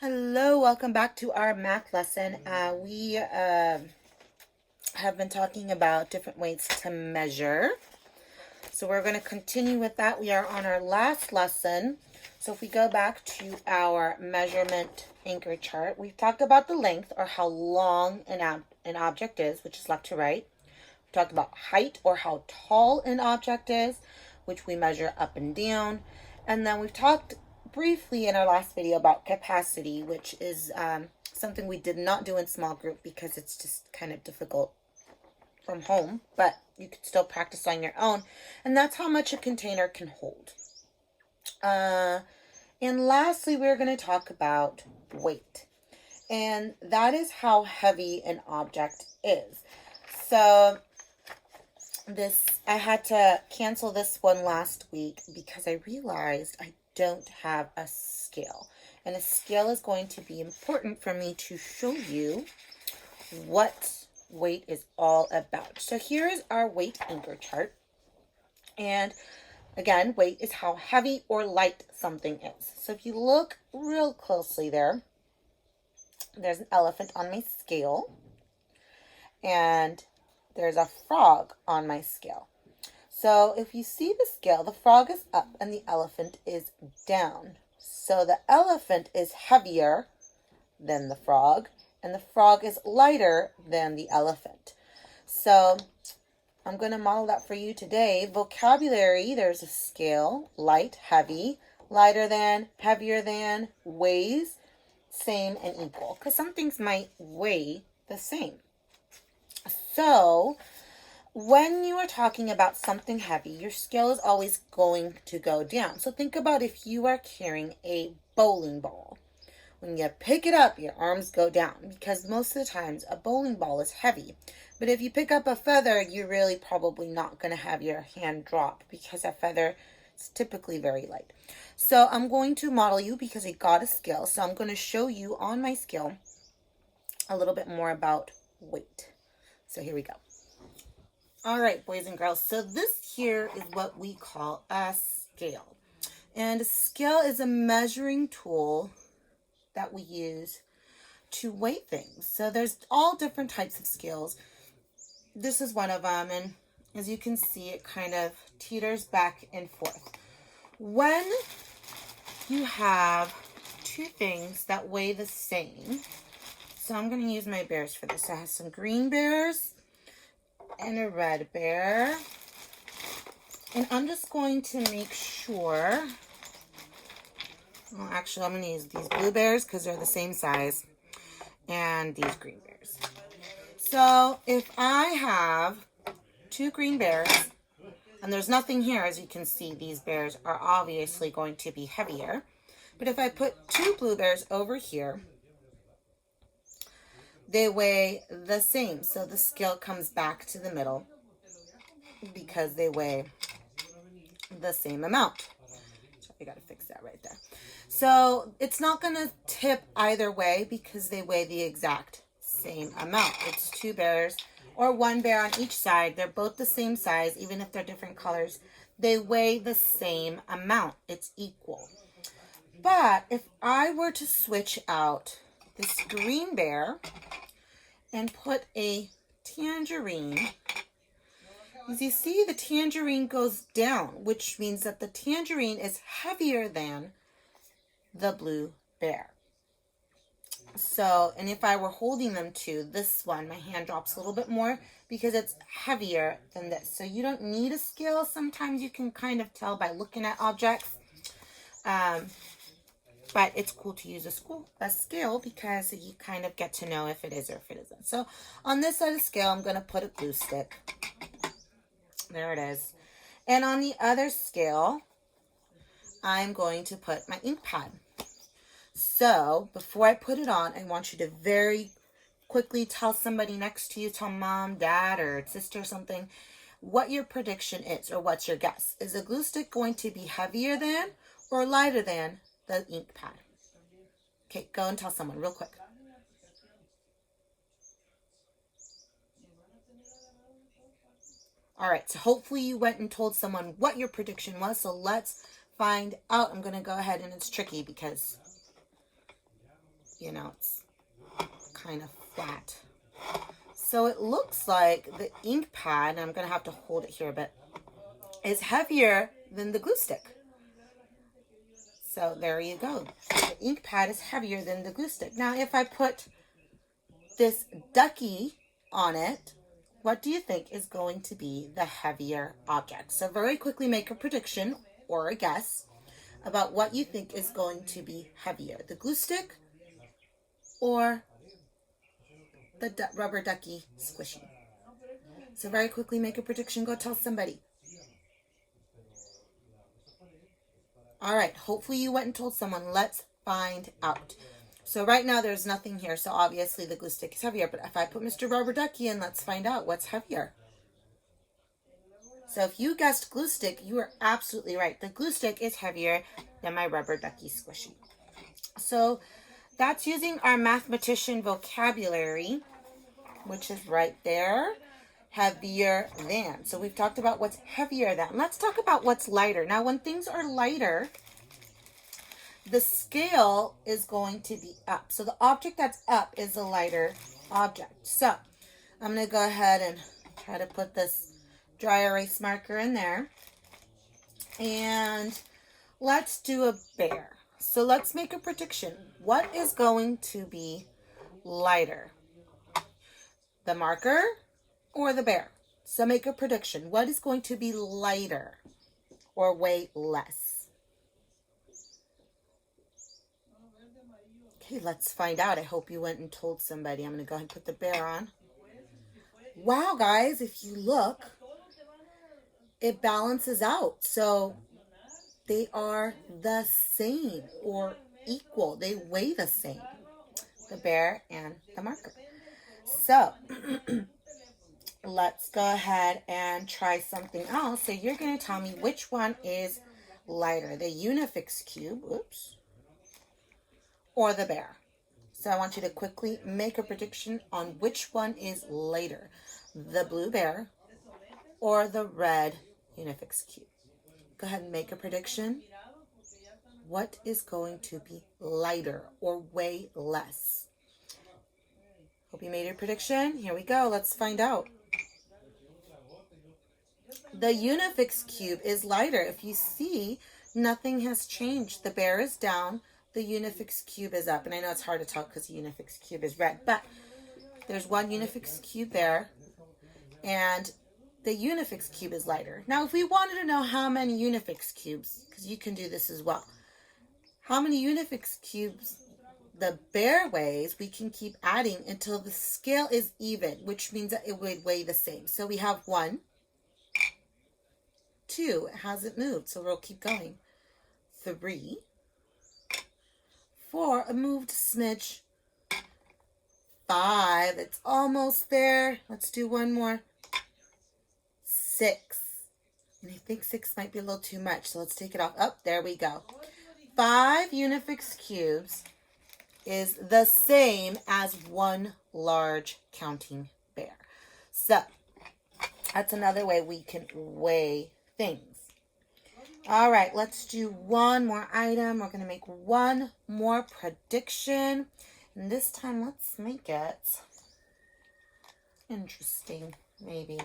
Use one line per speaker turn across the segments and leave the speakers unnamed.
Hello, welcome back to our math lesson. We have been talking about different ways to measure. So we're going to continue with that. We are on our last lesson. So if we go back to our measurement anchor chart, we've talked about the length or how long an object is, which is left to right. We talked about height or how tall an object is, which we measure up and down. And then we've talked briefly in our last video about capacity, which is something we did not do in small group because it's just kind of difficult from home, but you can still practice on your own. And that's how much a container can hold. And lastly, we're going to talk about weight. And that is how heavy an object is. So I had to cancel this one last week because I realized I don't have a scale. And a scale is going to be important for me to show you what weight is all about. So here is our weight anchor chart. And again, weight is how heavy or light something is. So if you look real closely there's an elephant on my scale. And there's a frog on my scale. So if you see the scale, the frog is up and the elephant is down. So the elephant is heavier than the frog and the frog is lighter than the elephant. So I'm going to model that for you today. Vocabulary, there's a scale, light, heavy, lighter than, heavier than, weighs, same and equal. Because some things might weigh the same. So when you are talking about something heavy, your scale is always going to go down. So think about if you are carrying a bowling ball. When you pick it up, your arms go down because most of the times a bowling ball is heavy. But if you pick up a feather, you're really probably not going to have your hand drop because a feather is typically very light. So I'm going to model you because I got a scale. So I'm going to show you on my scale a little bit more about weight. So here we go. All right, boys and girls. So this here is what we call a scale. And a scale is a measuring tool that we use to weigh things. So there's all different types of scales. This is one of them. And as you can see, it kind of teeters back and forth. When you have two things that weigh the same, so I'm going to use my bears for this. I have some green bears and a red bear. And I'm just going to make sure, well, actually, I'm going to use these blue bears because they're the same size, and these green bears. So if I have two green bears, and there's nothing here, as you can see, these bears are obviously going to be heavier. But if I put two blue bears over here, they weigh the same. So the scale comes back to the middle because they weigh the same amount. So I got to fix that right there. So it's not going to tip either way because they weigh the exact same amount. It's two bears or one bear on each side. They're both the same size, even if they're different colors. They weigh the same amount. It's equal. But if I were to switch out this green bear and put a tangerine, as you see, the tangerine goes down, which means that the tangerine is heavier than the blue bear. So, and if I were holding them to this one, my hand drops a little bit more because it's heavier than this. So you don't need a scale. Sometimes you can kind of tell by looking at objects. But it's cool to use a scale because you kind of get to know if it is or if it isn't. So on this side of the scale, I'm going to put a glue stick. There it is. And on the other scale, I'm going to put my ink pad. So before I put it on, I want you to very quickly tell somebody next to you, tell mom, dad, or sister or something, what your prediction is or what's your guess. Is the glue stick going to be heavier than or lighter than the ink pad? Okay, go and tell someone real quick. All right, so hopefully you went and told someone what your prediction was. So let's find out. I'm going to go ahead, and it's tricky because you know, it's kind of flat. So it looks like the ink pad, and I'm going to have to hold it here a bit, is heavier than the glue stick. So there you go. The ink pad is heavier than the glue stick. Now, if I put this ducky on it, what do you think is going to be the heavier object? So very quickly make a prediction or a guess about what you think is going to be heavier, the glue stick or the rubber ducky squishy. So very quickly make a prediction. Go tell somebody. All right, hopefully you went and told someone. Let's find out. So right now there's nothing here, so obviously the glue stick is heavier. But if I put Mr. Rubber Ducky in, let's find out what's heavier. So if you guessed glue stick, you are absolutely right. The glue stick is heavier than my Rubber Ducky squishy. So that's using our mathematician vocabulary, which is right there. Heavier than. So we've talked about what's heavier than. Let's talk about what's lighter. Now, when things are lighter, the scale is going to be up. So the object that's up is a lighter object. So I'm going to go ahead and try to put this dry erase marker in there. And let's do a bear. So let's make a prediction. What is going to be lighter? The marker or the bear? So make a prediction. What is going to be lighter or weigh less? Okay, let's find out. I hope you went and told somebody. I'm going to go ahead and put the bear on. Wow, guys, if you look, it balances out. So they are the same or equal. They weigh the same, the bear and the marker. So let's go ahead and try something else. So you're going to tell me which one is lighter, the Unifix cube, or the bear. So I want you to quickly make a prediction on which one is lighter, the blue bear or the red Unifix cube. Go ahead and make a prediction. What is going to be lighter or weigh less? Hope you made your prediction. Here we go. Let's find out. The Unifix cube is lighter. If you see, nothing has changed. The bear is down. The Unifix cube is up. And I know it's hard to tell because the Unifix cube is red. But there's one Unifix cube there. And the Unifix cube is lighter. Now, if we wanted to know how many Unifix cubes, because you can do this as well, how many Unifix cubes the bear weighs, we can keep adding until the scale is even, which means that it would weigh the same. So we have 1, 2, it hasn't moved, so we'll keep going. 3, 4, a moved smidge. 5, it's almost there. Let's do one more. 6, and I think 6 might be a little too much, so let's take it off. Oh, there we go. 5 Unifix cubes is the same as 1 large counting bear. So that's another way we can weigh things. All right, let's do one more item. We're going to make one more prediction. And this time, let's make it interesting, maybe.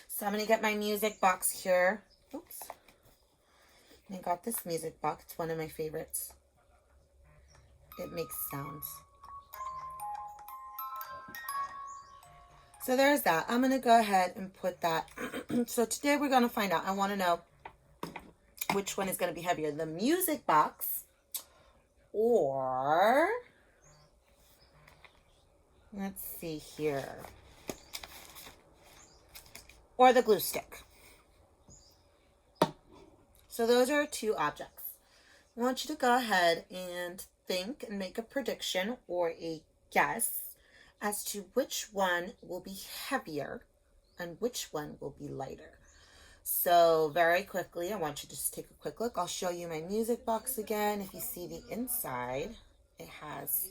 So I'm going to get my music box here. Oops. I got this music box. It's one of my favorites. It makes sounds. So there's that. I'm going to go ahead and put that. So today we're going to find out. I want to know which one is going to be heavier, the music box or, let's see here, or the glue stick. So those are 2 objects. I want you to go ahead and think and make a prediction or a guess as to which one will be heavier and which one will be lighter. So very quickly, I want you to just take a quick look. I'll show you my music box again. If you see the inside, it has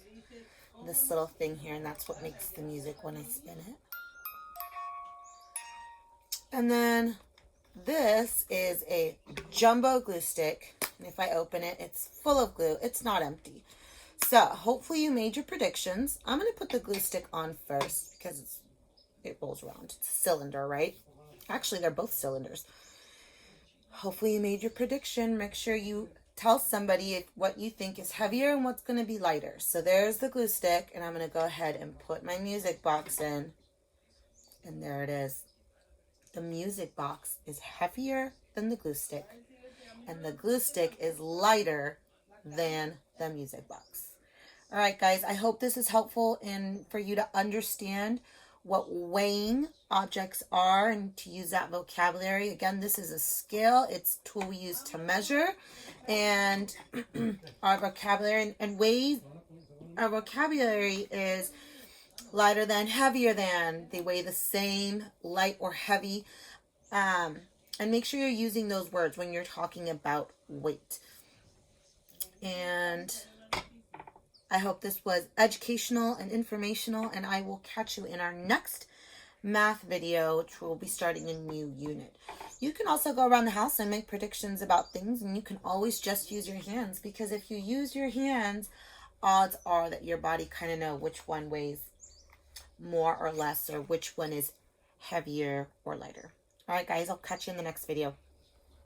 this little thing here, and that's what makes the music when I spin it. And then this is a jumbo glue stick. And if I open it, it's full of glue. It's not empty. So hopefully you made your predictions. I'm going to put the glue stick on first because it rolls around. It's a cylinder, right? Actually, they're both cylinders. Hopefully you made your prediction. Make sure you tell somebody what you think is heavier and what's going to be lighter. So there's the glue stick, and I'm going to go ahead and put my music box in. And there it is. The music box is heavier than the glue stick, and the glue stick is lighter than the music box. All right, guys, I hope this is helpful and for you to understand what weighing objects are and to use that vocabulary. Again, this is a scale. It's a tool we use to measure, and our vocabulary and weighs. Our vocabulary is lighter than, heavier than. They weigh the same, light or heavy. And make sure you're using those words when you're talking about weight. And I hope this was educational and informational, and I will catch you in our next math video, which will be starting a new unit. You can also go around the house and make predictions about things, and you can always just use your hands, because if you use your hands, odds are that your body kind of know which one weighs more or less, or which one is heavier or lighter. All right, guys, I'll catch you in the next video.